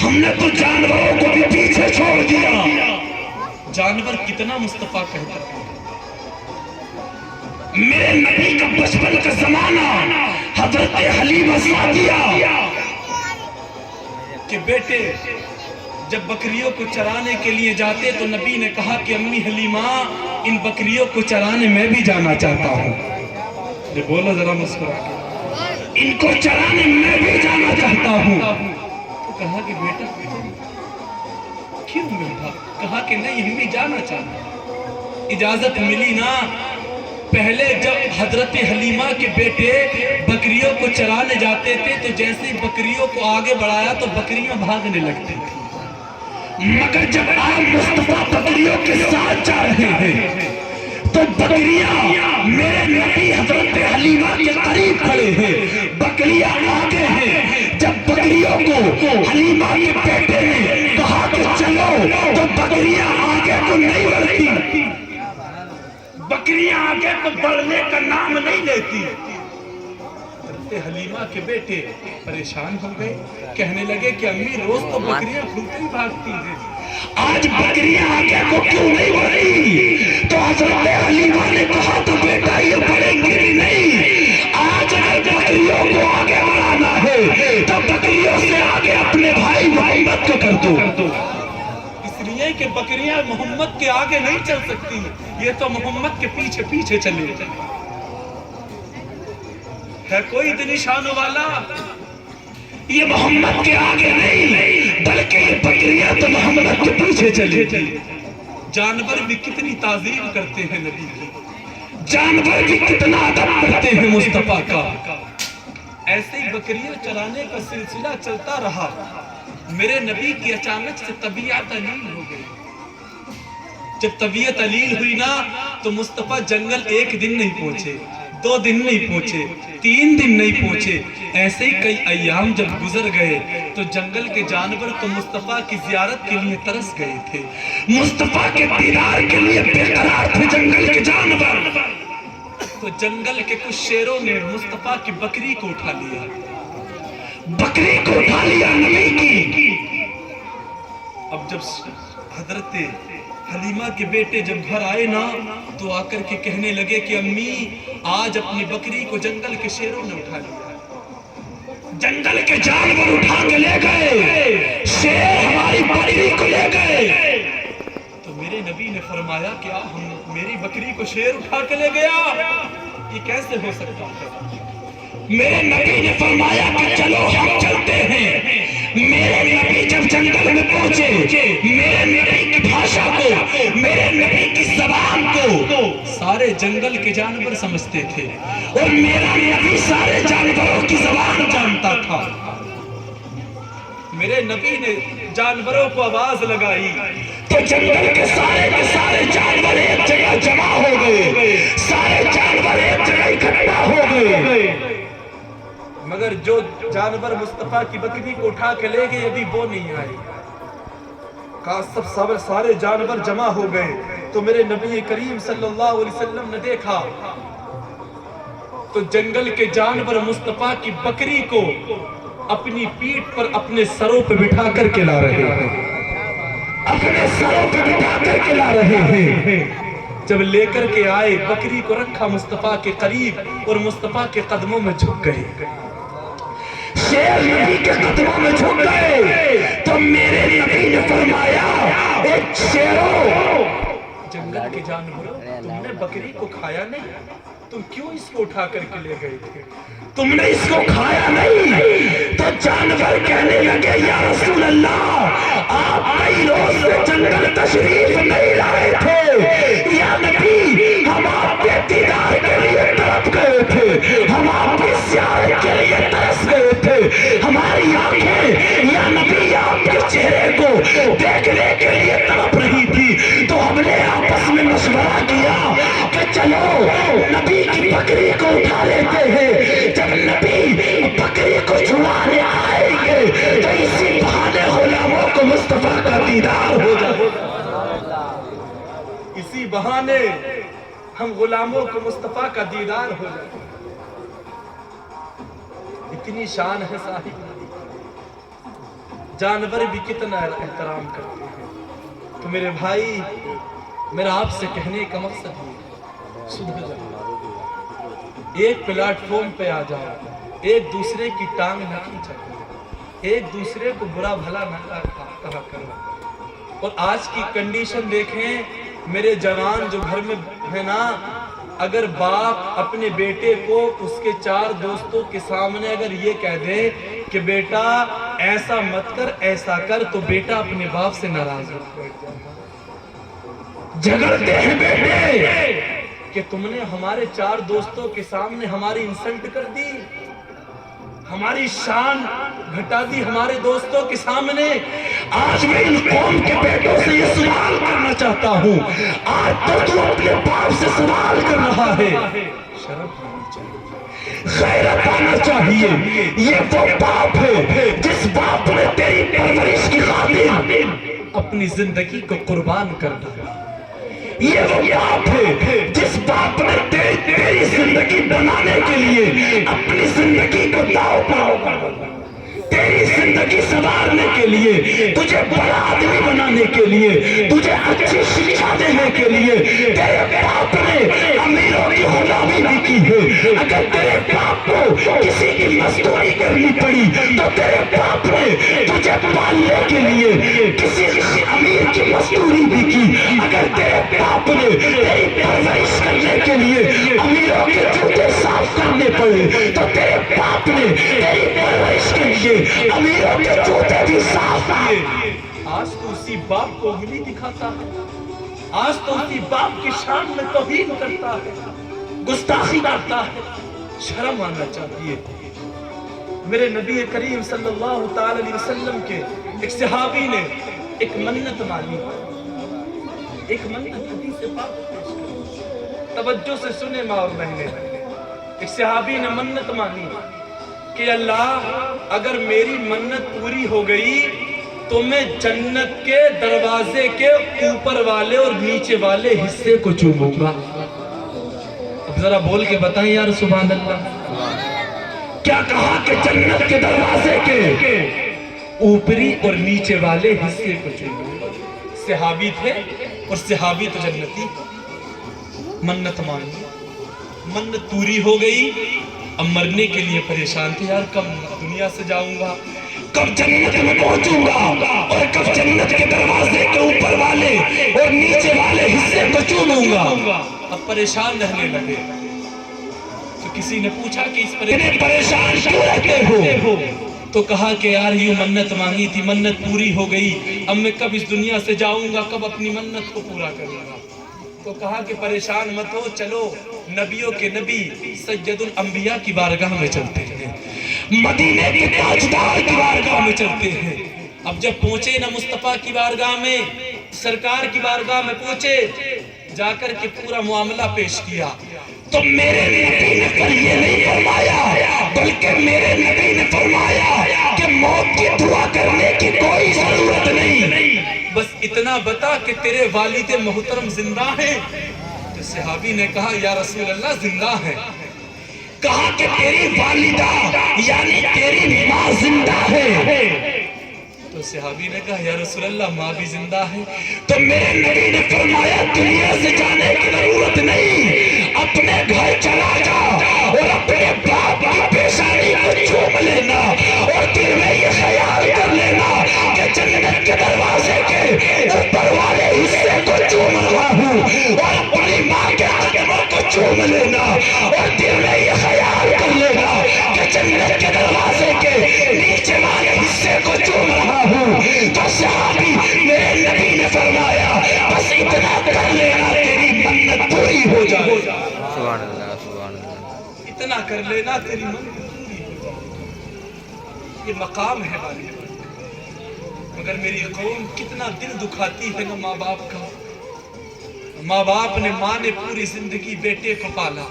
ہم نے تو جانوروں کو بھی پیچھے چھوڑ دیا. جانور کتنا مصطفیٰ کہتا ہے. میرے نبی کا بچپن کا زمانہ حضرت حلیمہ سعدیہ کہ بیٹے جب بکریوں کو چرانے کے لیے جاتے تو نبی نے کہا کہ امی حلیمہ ان بکریوں کو چرانے میں بھی جانا چاہتا ہوں. یہ بولو ذرا مسکرا کے, ان کو چرانے میں بھی جانا چاہتا ہوں. تو کہا کہ بیٹا کیوں بیٹا؟ کہا کہ نہیں ہم بھی جانا چاہتے. اجازت ملی نا. پہلے جب حضرت حلیمہ کے بیٹے بکریوں کو چرانے جاتے تھے تو جیسے بکریوں کو آگے بڑھایا تو بکریاں بھاگنے لگتی تھی. مگر جب آپ مصطفیٰ بکریوں کے ساتھ جا رہے ہیں تو بکریاں میرے نبی حضرت حلیمہ کے قریب کھڑے ہیں, بکریاں آگے ہیں. جب بکریوں کو حلیمہ کے بیٹے نے کہا کہ چلو تو بکریاں آگے کو نہیں بڑھتی, بکریاں آگے کو بڑھنے کا نام نہیں لیتی. حضرت حلیمہ کے بیٹے پریشان ہو گئے, کہنے لگے کہ امی روز تو بکریاں کھلتے ہی بھاگتی ہیں, آج بکریاں آگے کو کیوں نہیں بڑھی؟ تو حضرت حلیمہ نے کہا تو بیٹا یہ بڑھیں گی بھی نہیں. آج اگر بکریوں کو آگے بڑھانا ہے تو بکریوں سے آگے اپنے بھائی محمد کو کر دو. اس لیے کہ بکریاں محمد کے آگے نہیں چل سکتی, یہ تو محمد کے پیچھے پیچھے چلے. ہے کوئی اتنی شان والا؟ یہ محمد کے آگے نہیں بلکہ یہ بکریاں تو محمد کے پیچھے چلے. جانور بھی کتنی تعظیم کرتے ہیں نبی کی, جانور بھی کتنا ادب کرتے ہیں مصطفیٰ کا. ایسے ہی بکریاں چرانے کا سلسلہ چلتا رہا. میرے نبی کی اچانک سے طبیعت علیل ہو گئی. جب طبیعت علیل ہوئی نا تو مصطفیٰ جنگل ایک دن نہیں پہنچے, 2 دن نہیں پہنچے, 3 دن نہیں پہنچے. ایسے ہی کئی ایام جب گزر گئے تو جنگل کے جانور تو مصطفیٰ کی زیارت کے لیے ترس گئے تھے, مصطفیٰ کے دیدار کے لیے بے قرار تھے جنگل کے جانور. تو جنگل کے کچھ شیروں نے مصطفیٰ کی بکری کو اٹھا لیا, بکری کو اٹھا لیا نبی کی. اب جب حضرت حلیمہ کے بیٹے جب گھر آئے نا تو آ کر کے کہنے لگے کہ امی آج اپنی بکری کو جنگل کے شیروں نے اٹھا لیا, جنگل کے جانور اٹھا کے لے گئے, شیر ہماری بکری کو لے گئے. تو میرے نبی نے فرمایا کیا میری بکری کو شیر اٹھا کے لے گیا؟ یہ کیسے ہو سکتا ہے؟ میرے نبی نے فرمایا کہ چلو ہم چلتے ہیں. میرے نبی جب جنگل میں پہنچے میرے نبی کی بھاشا کو, میرے نبی کی زبان کو سارے جنگل کے جانور سمجھتے تھے اور میرا نبی سارے جانوروں کی زبان جانتا تھا. میرے نبی نے جانوروں کو آواز لگائی تو جنگل کے سارے جانور ایک جگہ جمع ہو گئے, سارے جانور ایک جگہ اکٹھا ہو گئے. مگر جو جانور مصطفیٰ کی بکری کو اٹھا کے لے گئے ابھی وہ نہیں آئے. سب سارے جانور جمع ہو گئے تو میرے نبی کریم صلی اللہ علیہ وسلم نے دیکھا تو جنگل کے جانور مصطفیٰ کی بکری کو اپنی پیٹھ پر اپنے سروں پہ بٹھا کر کے لا رہے ہیں, اپنے سروں پہ بٹھا کر کے لا رہے ہیں. جب لے کر کے آئے بکری کو رکھا مصطفیٰ کے قریب اور مصطفیٰ کے قدموں میں جھک گئے. شیر نبی کے قدموں میں جھک گئے تو میرے نبی نے فرمایا اے شیرو, جنگل کے جانوروں تم نے بکری کو کھایا نہیں, تم کیوں اس کو اٹھا کر کے لے گئے تھے؟ تم نے اس کو کھایا نہیں. تو جانور کہنے لگے یا رسول اللہ آپ کئی روز سے جنگل تشریف نہیں لائے تھے, یا نبی ہم آپ کے دیدار کے لیے تڑپ گئے تھے, ہم آپ کی زیارت کے لیے ترس گئے تھے. ہماری آنکھیں یا نبی آپ کے چہرے کو دیکھنے کے لیے تڑپ رہی تھی. تو ہم نے آپس میں مشورہ کیا کہ چلو نبی کی بکری کو اٹھا لیتے ہیں, جب نبی بکری کو چھڑانے آئیں گے تو اسی بہانے غلاموں کو مصطفیٰ کا دیدار ہو جائے. اسی بہانے ہم غلاموں کو مصطفیٰ کا دیدار ہو جائے. اتنی شان ہے صاحب. جانور بھی کتنا احترام کرتے ہیں۔ تو میرے بھائی، میرا آپ سے کہنے کا مقصد ہے، سدھر جاؤ، ایک پلیٹ فارم پہ آ جاؤ، ایک دوسرے کی ٹانگ نہ کھینچا کرو، ایک دوسرے کو برا بھلا نہ کہا کرو۔ اور آج کی کنڈیشن دیکھیں، میرے جوان جو گھر میں ہے نا، اگر باپ اپنے بیٹے کو اس کے 4 دوستوں کے سامنے اگر یہ کہہ دے کہ بیٹا ایسا مت کر ایسا کر، تو بیٹا اپنے باپ سے ناراض ہو جھگڑتے ہیں بیٹے کہ تم نے ہمارے 4 دوستوں کے سامنے ہماری انسلٹ کر دی، ہماری شان گھٹا دی ہمارے دوستوں کے سامنے۔ آج میں ان قوم کے بیٹوں سے یہ سوال کرنا چاہتا ہوں، آج تو اپنے باپ سے سوال کر رہا ہے، شرم آنی چاہیے، غیرت آنا چاہیے۔ یہ وہ باپ ہے جس باپ نے تیری پرورش کی خاطر اپنی زندگی کو قربان کر دیا۔ یہ وہ باپ ہے جس باپ نے تیری زندگی بنانے کے لیے اپنی زندگی کو داؤ کر دیا، تیری زندگی سنوارنے کے لیے، تجھے بڑا آدمی بنانے کے لیے، تجھے اچھی شکشا دینے کے لیے تیرے باپ نے امیروں کی غلامی بھی کی ہے۔ اگر تیرے باپ کو کسی کی مزدوری کرنی پڑی تو تیرے باپ نے تجھے پالنے کے لیے کسی امیر کی مزدوری بھی کی۔ اگر تیرے باپ نے تیری پرورش کرنے کے لیے امیروں کے جوتے صاف کرنے پڑے تو تیرے باپ نے تیری پرورش کے لیے امیروں کے جوتے بھی صاف کیے۔ آج تو اسی باپ کو انگلی دکھاتا ہے، آج تو اسی باپ کی شان میں توہین کرتا ہے، گستاخی کرتا ہے، شرم آنا چاہیے۔ میرے نبی کریم صلی اللہ تعالی علیہ وسلم کے ایک صحابی نے ایک منت مانی، ایک منت حدیث پاک پیش کی، توجہ سے سنے ماں اور بہنیں۔ ایک صحابی نے منت مانی کہ اللہ اگر میری منت پوری ہو گئی تو میں جنت کے دروازے کے اوپر والے اور نیچے والے حصے کو چوموں گا۔ اب ذرا بول کے بتائیں یار سبحان اللہ، کیا کہا کہ جنت کے دروازے کے اوپری اور نیچے والے حصے کو چوموں گا۔ صحابی تھے اور صحابی تو جنتی، منت مانی، منت پوری ہو گئی، اب مرنے کے لیے پریشان تھے، یار کب دنیا سے جاؤں گا، کب جنت میں پہنچوں گا، اور کب جنت کے دروازے کے اوپر والے اور نیچے والے حصے کو چوموں گا۔ اب پریشان رہنے لگے تو کسی نے پوچھا کہ اس پریشان کیوں رہتے ہو؟ تو کہا کہ یار یہ منت مانگی تھی، منت پوری ہو گئی، اب میں کب اس دنیا سے جاؤں گا، کب اپنی منت کو پورا کروں گا۔ تو کہا کہ پریشان مت ہو، چلو نبیوں کے نبی سید الانبیاء کی بارگاہ میں چلتے ہیں، مدینے کے تاجدار کی بارگاہ میں چلتے ہیں۔ اب جب پہنچے نا مصطفیٰ کی بارگاہ میں، سرکار کی بارگاہ میں پہنچے، جا کر کے پورا معاملہ پیش کیا تو میرے نبی نے پر یہ نہیں فرمایا، بلکہ میرے نبی نے فرمایا کہ موت کی دعا کرنے کی کوئی ضرورت نہیں، بس اتنا بتا کہ تیرے والد محترم زندہ ہیں۔ تو صحابی نے کہا یا رسول اللہ زندہ ہے۔ کہا کہ تیری والدہ یعنی تیری ماں زندہ ہے۔ تو صحابی نے کہا یا رسول اللہ ماں بھی زندہ ہے۔ تو میرے نبی نے فرمایا دنیا سے جانے کی ضرورت نہیں، اپنے گھر چلا جا اور اپنے باپ کی پیشانی کو چوم لینا اور دل میں یہ خیال کر لینا کہ جنت کے دروازے کے اوپر والے حصے کو چوم رہا ہوں، اور اپنی ماں کے قدموں کو چوم لینا اور دل میں یہ خیال کر لینا کہ جنت کے دروازے کے نیچے والے حصے کو چوم رہا ہوں۔ تو صحابی میرے نبی نے فرمایا بس اتنا کر لینا تیری منت پوری ہو جائے، سبحان اللہ سبحان اللہ، اتنا کر لینا تیری منت پوری ہو جائے۔ یہ مقام ہے والد، مگر میری قوم کتنا دل دکھاتی ہے نا ماں باپ کا۔ ماں باپ نے، ماں نے پوری زندگی بیٹے کو پالا،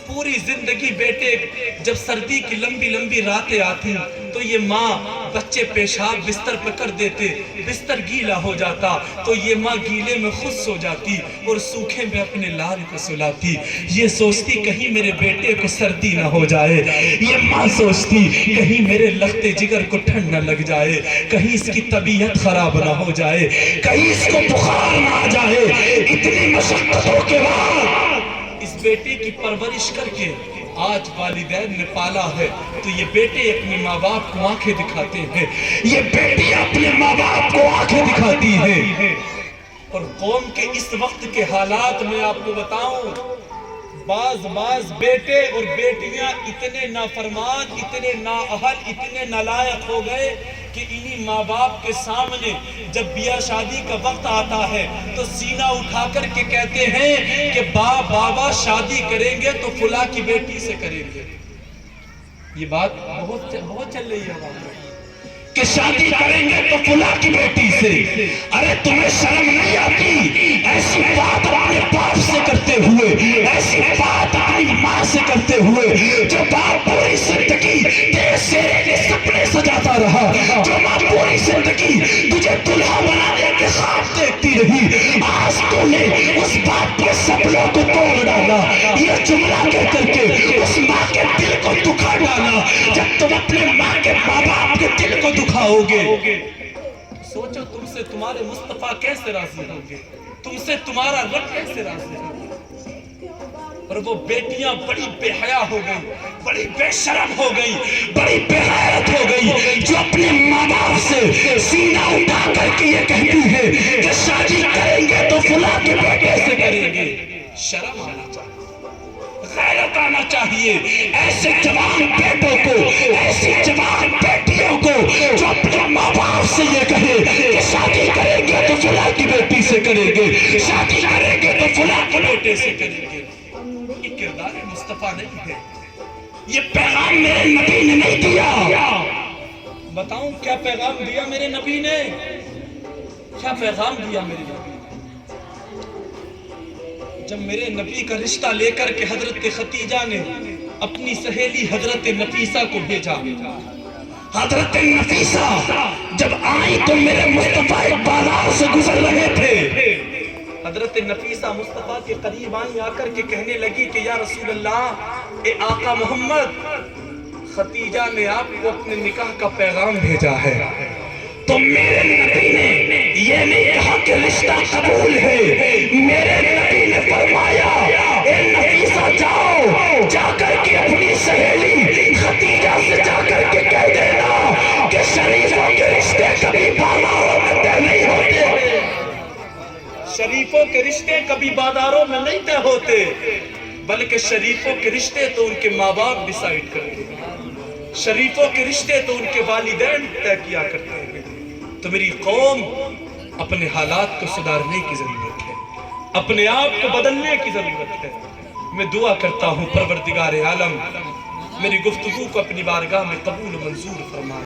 پوری زندگی بیٹے، جب سردی کی لمبی لمبی راتیں آتی تو یہ ماں بچے پیشاب بستر پہ کر دیتے، بستر گیلا ہو جاتا تو یہ ماں گیلے میں خود سو جاتی اور سوکھے میں اپنے لال کو سلاتی. یہ سوچتی کہیں میرے بیٹے کو سردی نہ ہو جائے، یہ ماں سوچتی کہیں میرے لخت جگر کو ٹھنڈ نہ لگ جائے، کہیں اس کی طبیعت خراب نہ ہو جائے، کہیں اس کو بخار نہ آ جائے. اتنی مشقتوں کے بعد اس بیٹے کی پرورش کر کے آج والدین نے پالا ہے تو یہ بیٹے اپنے ماں باپ کو آنکھیں دکھاتے ہیں، یہ بیٹی اپنے ماں باپ کو آنکھیں دکھاتی ہیں. اور قوم کے اس وقت کے حالات میں آپ کو بتاؤں، بعض بیٹے اور بیٹیاں اتنے نافرمان، اتنے نااہل، اتنے نالائق ہو گئے کہ انہی ماں باپ کے سامنے جب بیاہ شادی کا وقت آتا ہے تو سینہ اٹھا کر کے کہتے ہیں کہ بابا شادی کریں گے تو فلاں کی بیٹی سے کریں گے. یہ بات بہت چل رہی ہے کہ شادی کریں گے تو فلاں کی بیٹی سے. ارے تمہیں شرم نہیں آتی ایسی بات اپنے باپ سے کرتے ہوئے، ایسی بات اپنی ماں سے کرتے ہوئے؟ جو باپ پوری زندگی تیرے سیرے کے سپنے سجاتا رہا، جو ماں پوری زندگی تجھے دلہا بنانے کے خواب دیکھتی رہی، آج تو نے اس باپ کے سپنوں کو توڑ ڈالا. یہ جملہ کہہ کر کے اس ماں کے دل کو دکھا ڈالا. جب تم اپنے ماں کے ماں باپ کے دل کو دکھاؤ گے، سوچو تم سے تمہارے مصطفیٰ کیسے راضی ہوں گے، تم سے تمہارا رب کیسے راضی ہوگا. اور وہ بیٹیاں بڑی بے حیا ہو گئی، بڑی بے شرم ہو گئی، بڑی بے غیرت ہو گئی، جو اپنے ماں باپ سے سینہ اٹھا کر کے یہ کہتی ہے کہ شادی کریں گے تو فلاں کے بیٹے سے کریں گے. شرم آنا چاہیے، غیرت آنا چاہیے ایسے جوان بیٹوں کو، ایسی جوان بیٹیوں کو جو اپنے ماں باپ سے یہ کہے کہ شادی کریں گے تو فلاں کی بیٹی سے کریں گے، شادی کریں گے تو فلاں کے بیٹے سے کریں گے. یہ کردار مصطفیٰ نہیں ہے، یہ پیغام میرے نبی نے نہیں دیا. بتاؤں کیا پیغام دیا میرے نبی نے؟ کیا پیغام دیا میرے نبی نے؟ جب میرے نبی کا رشتہ لے کر کے حضرت خدیجہ نے اپنی سہیلی حضرت نفیسہ کو بھیجا، حضرت نفیسہ جب آئی تو میرے مصطفیٰ ایک بازار سے گزر رہے تھے. حضرت نفیسہ مصطفیٰ کے قریب آئی، آ کر کے کہنے لگی کہ یا رسول اللہ، اے آقا محمد، خدیجہ نے آپ کو اپنے نکاح کا پیغام بھیجا ہے. تو میرے نبی نے یہ نہیں کہا کہ رشتہ قبول ہے، میرے نبی نے فرمایا اے نفیسہ جاؤ، جا کر کے اپنی سہیلی خدیجہ سے جا کر کے کہہ دینا کہ شریفوں کے رشتے کبھی بازاروں میں طے نہیں ہوتے. شریفوں کے رشتے کبھی بازاروں میں نہیں طے ہوتے، بلکہ شریفوں کے رشتے تو ان کے ماں باپ ڈیسائیڈ کرتے ہیں، شریفوں کے رشتے تو ان کے والدین طے کیا کرتے ہیں. تو میری قوم، اپنے حالات کو سدھارنے کی ضرورت ہے، اپنے آپ کو بدلنے کی ضرورت ہے. میں دعا کرتا ہوں پروردگار عالم میری گفتگو کو اپنی بارگاہ میں قبول و منظور فرمائے.